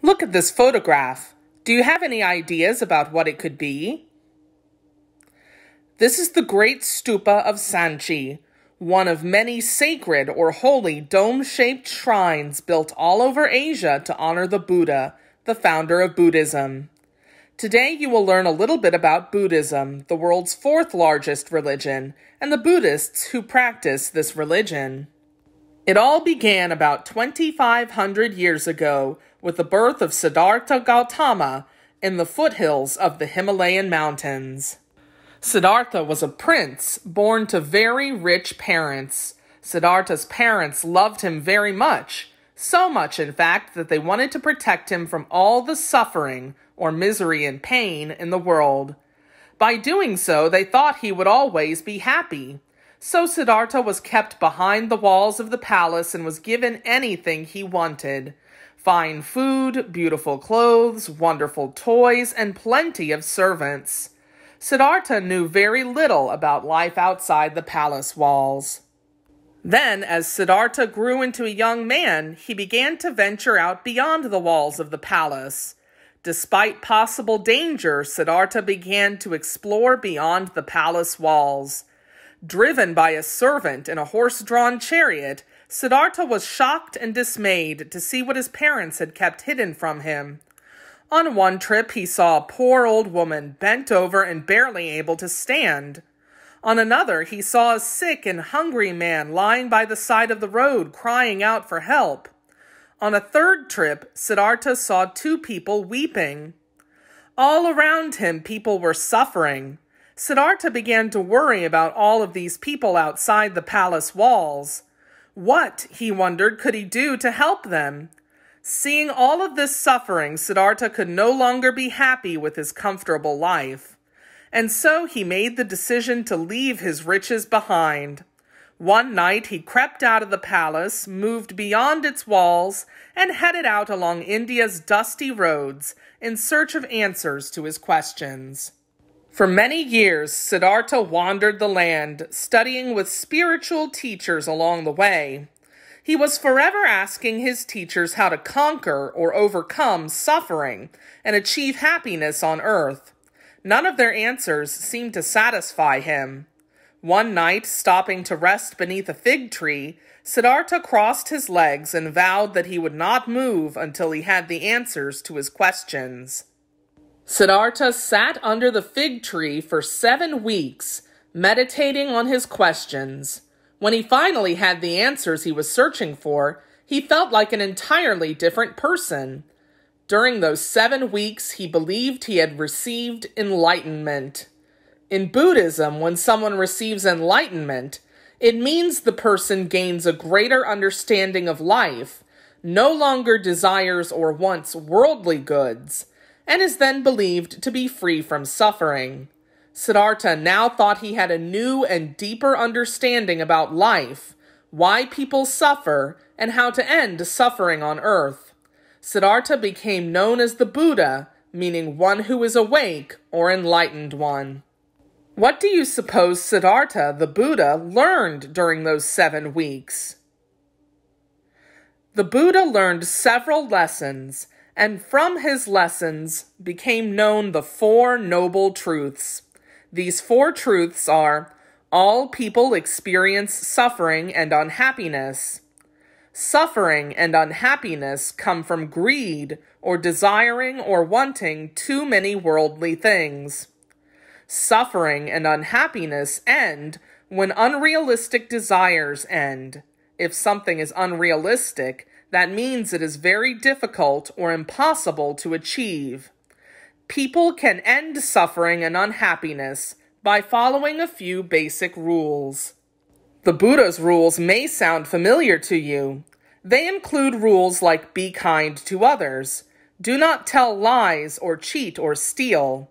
Look at this photograph. Do you have any ideas about what it could be? This is the great Stupa of Sanchi, one of many sacred or holy dome-shaped shrines built all over Asia to honor the Buddha, the founder of Buddhism. Today you will learn a little bit about Buddhism, the world's fourth largest religion, and the Buddhists who practice this religion. It all began about 2,500 years ago with the birth of Siddhartha Gautama in the foothills of the Himalayan mountains. Siddhartha was a prince born to very rich parents. Siddhartha's parents loved him very much, so much in fact that they wanted to protect him from all the suffering or misery and pain in the world. By doing so, they thought he would always be happy. So Siddhartha was kept behind the walls of the palace and was given anything he wanted. Fine food, beautiful clothes, wonderful toys, and plenty of servants. Siddhartha knew very little about life outside the palace walls. Then, as Siddhartha grew into a young man, he began to venture out beyond the walls of the palace. Despite possible danger, Siddhartha began to explore beyond the palace walls. Driven by a servant in a horse-drawn chariot, Siddhartha was shocked and dismayed to see what his parents had kept hidden from him. On one trip, he saw a poor old woman bent over and barely able to stand. On another, he saw a sick and hungry man lying by the side of the road crying out for help. On a third trip, Siddhartha saw two people weeping. All around him, people were suffering. Siddhartha began to worry about all of these people outside the palace walls. What, he wondered, could he do to help them? Seeing all of this suffering, Siddhartha could no longer be happy with his comfortable life. And so he made the decision to leave his riches behind. One night he crept out of the palace, moved beyond its walls, and headed out along India's dusty roads in search of answers to his questions. For many years, Siddhartha wandered the land, studying with spiritual teachers along the way. He was forever asking his teachers how to conquer or overcome suffering and achieve happiness on earth. None of their answers seemed to satisfy him. One night, stopping to rest beneath a fig tree, Siddhartha crossed his legs and vowed that he would not move until he had the answers to his questions. Siddhartha sat under the fig tree for 7 weeks, meditating on his questions. When he finally had the answers he was searching for, he felt like an entirely different person. During those 7 weeks, he believed he had received enlightenment. In Buddhism, when someone receives enlightenment, it means the person gains a greater understanding of life, no longer desires or wants worldly goods, and is then believed to be free from suffering. Siddhartha now thought he had a new and deeper understanding about life, why people suffer, and how to end suffering on earth. Siddhartha became known as the Buddha, meaning one who is awake or enlightened one. What do you suppose Siddhartha, the Buddha, learned during those 7 weeks? The Buddha learned several lessons, and from his lessons became known the 4 Noble Truths. These 4 truths are: all people experience suffering and unhappiness. Suffering and unhappiness come from greed or desiring or wanting too many worldly things. Suffering and unhappiness end when unrealistic desires end. If something is unrealistic, that means it is very difficult or impossible to achieve. People can end suffering and unhappiness by following a few basic rules. The Buddha's rules may sound familiar to you. They include rules like be kind to others, do not tell lies or cheat or steal,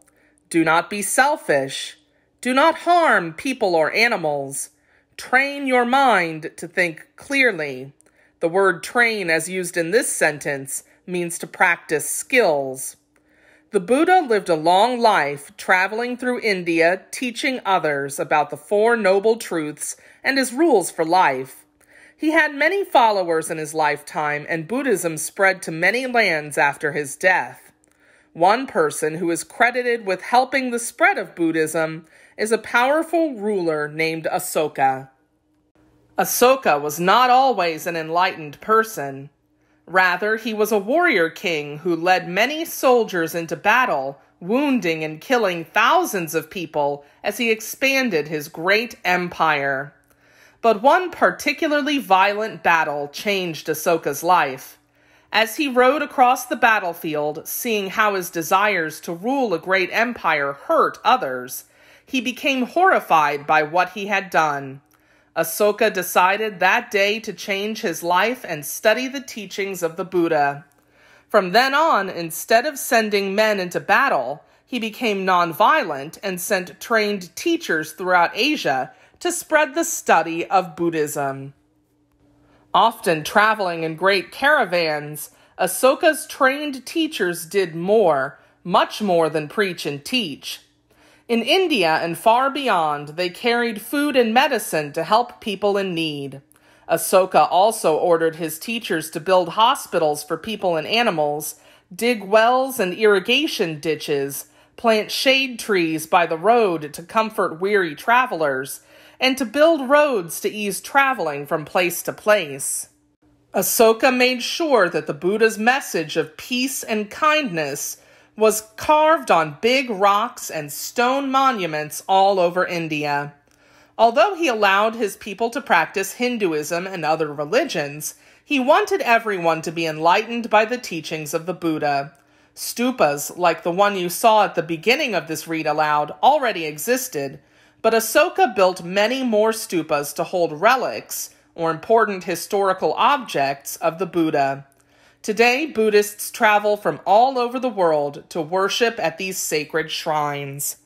do not be selfish, do not harm people or animals, train your mind to think clearly. The word train, as used in this sentence, means to practice skills. The Buddha lived a long life traveling through India, teaching others about the 4 Noble Truths and his rules for life. He had many followers in his lifetime, and Buddhism spread to many lands after his death. One person who is credited with helping the spread of Buddhism is a powerful ruler named Ahsoka. Ahsoka was not always an enlightened person. Rather, he was a warrior king who led many soldiers into battle, wounding and killing thousands of people as he expanded his great empire. But one particularly violent battle changed Ahsoka's life. As he rode across the battlefield, seeing how his desires to rule a great empire hurt others, he became horrified by what he had done. Ahsoka decided that day to change his life and study the teachings of the Buddha. From then on, instead of sending men into battle, he became nonviolent and sent trained teachers throughout Asia to spread the study of Buddhism. Often traveling in great caravans, Ahsoka's trained teachers did more, much more than preach and teach. In India and far beyond, they carried food and medicine to help people in need. Ahsoka also ordered his teachers to build hospitals for people and animals, dig wells and irrigation ditches, plant shade trees by the road to comfort weary travelers, and to build roads to ease traveling from place to place. Ahsoka made sure that the Buddha's message of peace and kindness was carved on big rocks and stone monuments all over India. Although he allowed his people to practice Hinduism and other religions, he wanted everyone to be enlightened by the teachings of the Buddha. Stupas, like the one you saw at the beginning of this read aloud, already existed, but Ahsoka built many more stupas to hold relics, or important historical objects, of the Buddha. Today, Buddhists travel from all over the world to worship at these sacred shrines.